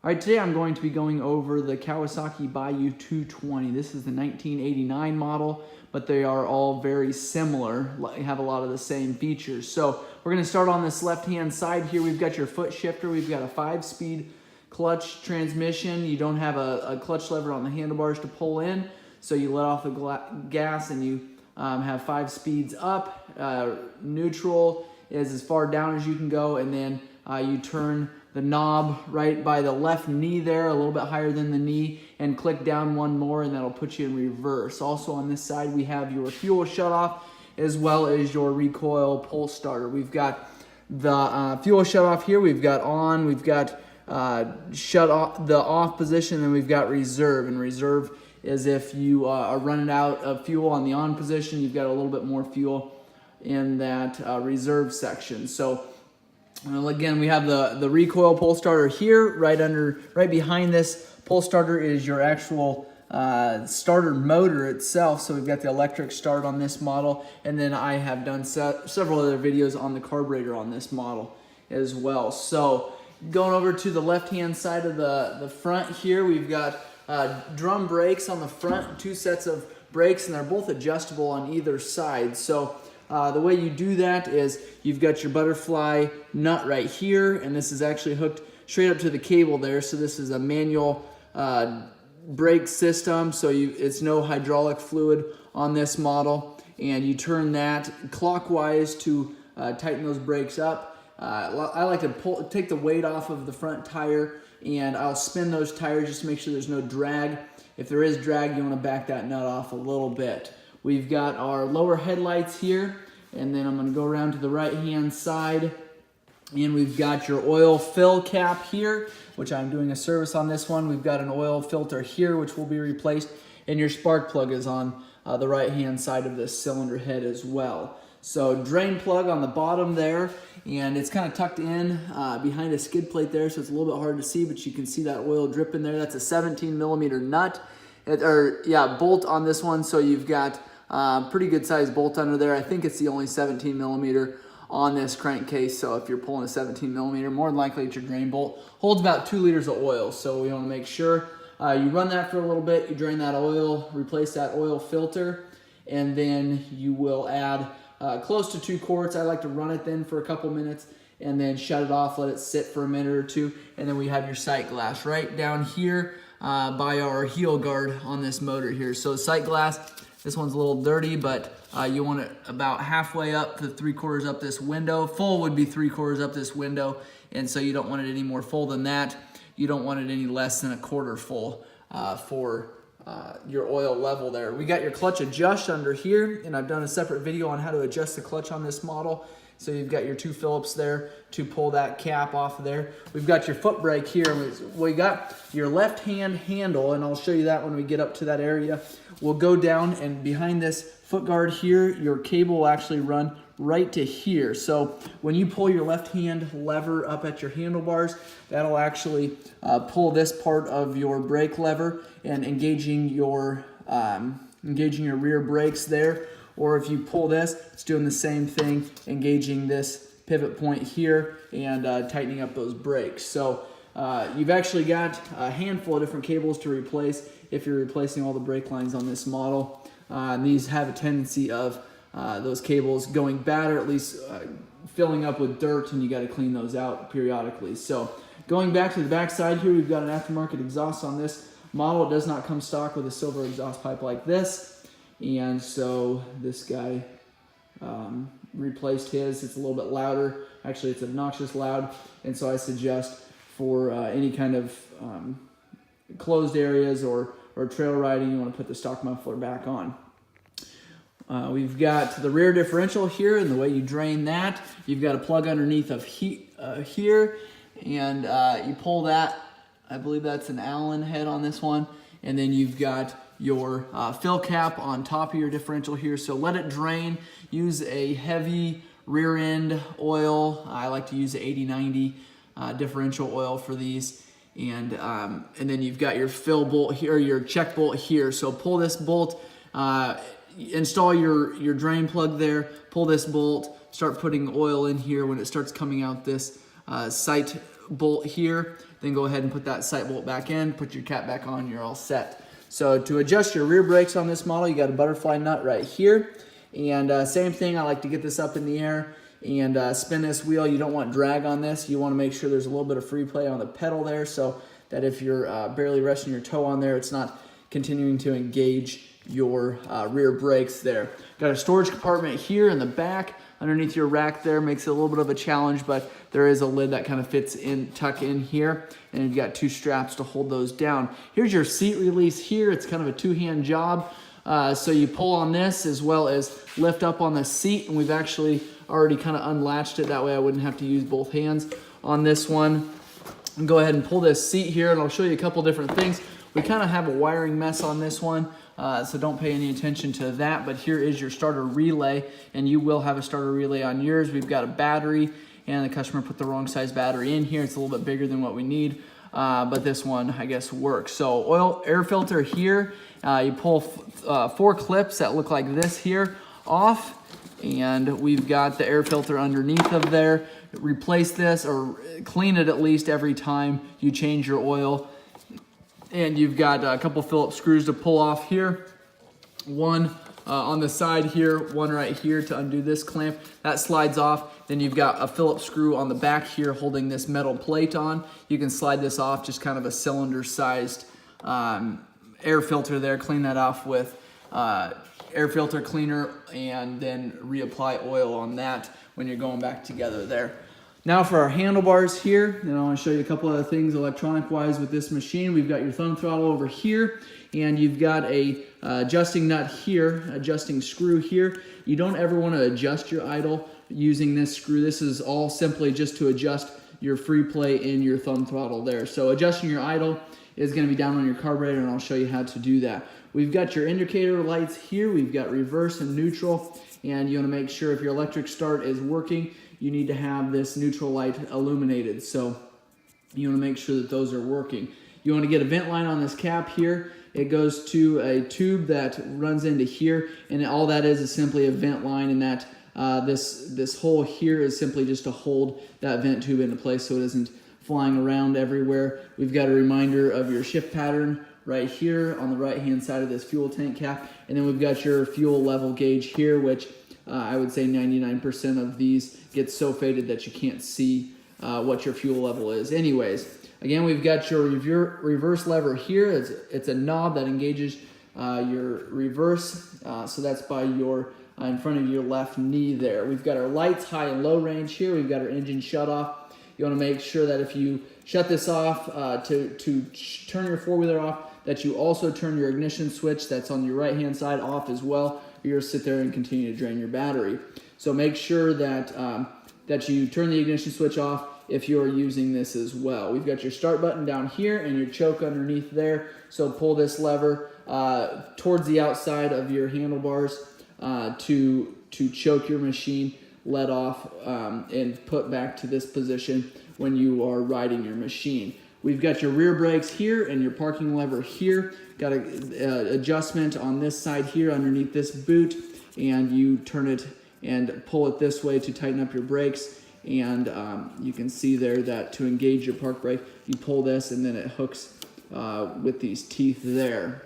All right, today I'm going to be going over the Kawasaki Bayou 220. This is the 1989 model, but they are all very similar, have a lot of the same features. So we're gonna start on this left-hand side here. We've got your foot shifter. We've got a 5-speed clutch transmission. You don't have a clutch lever on the handlebars to pull in, so you let off the gas and you have 5 speeds up. Neutral is as far down as you can go, and then you turn the knob right by the left knee there, a little bit higher than the knee, and click down one more and that'll put you in reverse. Also on this side we have your fuel shutoff as well as your recoil pull starter. We've got the fuel shutoff here, we've got on, we've got shut off, the off position, and we've got reserve. And reserve is if you are running out of fuel on the on position, you've got a little bit more fuel in that reserve section. So again, we have the recoil pull starter here, right behind this pull starter is your actual starter motor itself. So we've got the electric start on this model, and then I have done several other videos on the carburetor on this model as well. So going over to the left-hand side of the front here, we've got drum brakes on the front, 2 sets of brakes, and they're both adjustable on either side. So the way you do that is you've got your butterfly nut right here, and this is actually hooked straight up to the cable there. So this is a manual brake system, so it's no hydraulic fluid on this model, and you turn that clockwise to tighten those brakes up. I like to take the weight off of the front tire, and I'll spin those tires just to make sure there's no drag. If there is drag, you want to back that nut off a little bit. We've got our lower headlights here, and then I'm going to go around to the right-hand side, and we've got your oil fill cap here, which I'm doing a service on this one. We've got an oil filter here, which will be replaced, and your spark plug is on the right-hand side of this cylinder head as well. So drain plug on the bottom there, and it's kind of tucked in behind a skid plate there, so it's a little bit hard to see, but you can see that oil dripping there. That's a 17mm nut, bolt on this one, so you've got pretty good sized bolt under there. I think it's the only 17mm on this crankcase, so if you're pulling a 17mm, more than likely it's your drain bolt. Holds about 2 liters of oil, so we want to make sure you run that for a little bit, you drain that oil, replace that oil filter, and then you will add close to 2 quarts. I like to run it then for a couple minutes and then shut it off, let it sit for a minute or two, and then we have your sight glass right down here by our heel guard on this motor here. So sight glass, this one's a little dirty, but you want it about halfway up to 3/4 up this window. Full would be 3/4 up this window, and so you don't want it any more full than that. You don't want it any less than 1/4 full for your oil level there. We got your clutch adjust under here, and I've done a separate video on how to adjust the clutch on this model. So you've got your 2 Phillips there to pull that cap off of there. We've got your foot brake here. We got your left hand handle, and I'll show you that when we get up to that area. We'll go down, and behind this foot guard here, your cable will actually run right to here. So when you pull your left hand lever up at your handlebars, that'll actually pull this part of your brake lever and engaging your rear brakes there. Or if you pull this, it's doing the same thing, engaging this pivot point here and tightening up those brakes. So you've actually got a handful of different cables to replace if you're replacing all the brake lines on this model. And these have a tendency of those cables going bad, or at least filling up with dirt, and you got to clean those out periodically. So going back to the back side here, we've got an aftermarket exhaust on this model. It does not come stock with a silver exhaust pipe like this. And so this guy replaced his. It's a little bit louder. Actually, it's obnoxious loud. And so I suggest for any kind of closed areas or trail riding, you want to put the stock muffler back on. We've got the rear differential here, and the way you drain that, you've got a plug underneath of here, and you pull that. I believe that's an Allen head on this one. And then you've got your fill cap on top of your differential here. So let it drain. Use a heavy rear end oil. I like to use the 80/90 differential oil for these. And then you've got your fill bolt here, your check bolt here. So pull this bolt, install your drain plug there, pull this bolt, start putting oil in here. When it starts coming out this sight bolt here, then go ahead and put that sight bolt back in, put your cap back on, you're all set. So to adjust your rear brakes on this model, you got a butterfly nut right here. And same thing, I like to get this up in the air and spin this wheel. You don't want drag on this. You want to make sure there's a little bit of free play on the pedal there, so that if you're barely resting your toe on there, it's not continuing to engage your rear brakes there. Got a storage compartment here in the back underneath your rack there. Makes it a little bit of a challenge, but there is a lid that kind of fits in, tuck in here, and you've got 2 straps to hold those down. Here's your seat release here. It's kind of a 2-hand job. So you pull on this as well as lift up on the seat, and we've actually already kind of unlatched it. That way I wouldn't have to use both hands on this one. And go ahead and pull this seat here, and I'll show you a couple different things. We kind of have a wiring mess on this one, so don't pay any attention to that, but here is your starter relay, and you will have a starter relay on yours. We've got a battery, and the customer put the wrong size battery in here. It's a little bit bigger than what we need, but this one, I guess, works. So oil air filter here, you pull 4 clips that look like this here off, and we've got the air filter underneath of there. Replace this, or clean it at least every time you change your oil. And you've got a couple Phillips screws to pull off here. One on the side here, one right here to undo this clamp. That slides off. Then you've got a Phillips screw on the back here holding this metal plate on. You can slide this off, just kind of a cylinder-sized air filter there. Clean that off with air filter cleaner, and then reapply oil on that when you're going back together there. Now for our handlebars here, and I want to show you a couple other things electronic-wise with this machine. We've got your thumb throttle over here, and you've got a adjusting nut here, adjusting screw here. You don't ever want to adjust your idle using this screw. This is all simply just to adjust your free play in your thumb throttle there. So adjusting your idle is going to be down on your carburetor, and I'll show you how to do that. We've got your indicator lights here. We've got reverse and neutral, and you want to make sure if your electric start is working, you need to have this neutral light illuminated. So you want to make sure that those are working. You want to get a vent line on this cap here. It goes to a tube that runs into here, and all that is simply a vent line, and that this hole here is simply just to hold that vent tube into place so it isn't flying around everywhere. We've got a reminder of your shift pattern right here on the right hand side of this fuel tank cap, and then we've got your fuel level gauge here, which I would say 99% of these get so faded that you can't see what your fuel level is. Anyways, again, we've got your reverse lever here. It's a knob that engages your reverse, so that's by your in front of your left knee there. We've got our lights, high and low range here. We've got our engine shut off. You want to make sure that if you shut this off to turn your four-wheeler off, that you also turn your ignition switch that's on your right-hand side off as well. You're going to sit there and continue to drain your battery. So make sure that that you turn the ignition switch off if you're using this as well. We've got your start button down here and your choke underneath there. So pull this lever towards the outside of your handlebars to choke your machine, let off, and put back to this position when you are riding your machine. We've got your rear brakes here and your parking lever here. Got an adjustment on this side here underneath this boot, and you turn it and pull it this way to tighten up your brakes. And you can see there that to engage your park brake, you pull this and then it hooks with these teeth there.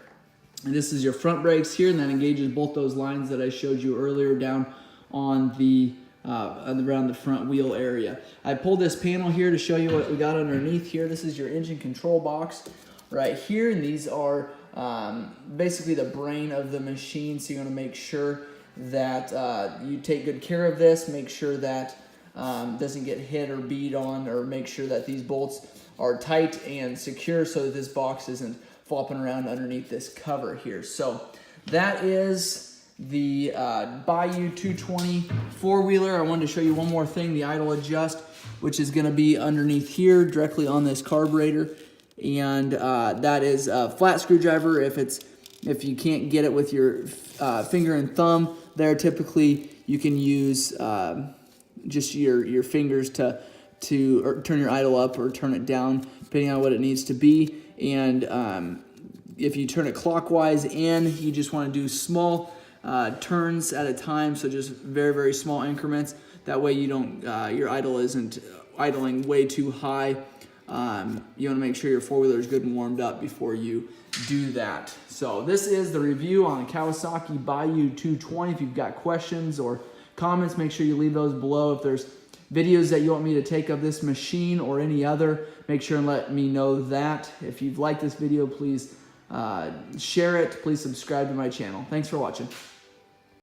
And this is your front brakes here, and that engages both those lines that I showed you earlier down on the around the front wheel area. I pulled this panel here to show you what we got underneath here. This is your engine control box right here, and these are basically the brain of the machine. So you want to make sure that you take good care of this, make sure that doesn't get hit or beat on, or make sure that these bolts are tight and secure so that this box isn't flopping around underneath this cover here. So that is the Bayou 220 four-wheeler. I wanted to show you one more thing, the idle adjust, which is going to be underneath here directly on this carburetor, and that is a flat screwdriver. If you can't get it with your finger and thumb there, typically you can use just your fingers to turn your idle up or turn it down depending on what it needs to be. And if you turn it clockwise in, you just want to do small turns at a time, so just very, very small increments. That way you don't your idle isn't idling way too high. You want to make sure your four-wheeler is good and warmed up before you do that. So this is the review on the Kawasaki Bayou 220. If you've got questions or comments, make sure you leave those below. If there's videos that you want me to take of this machine or any other, make sure and let me know that. If you've liked this video, please share it. Please subscribe to my channel. Thanks for watching.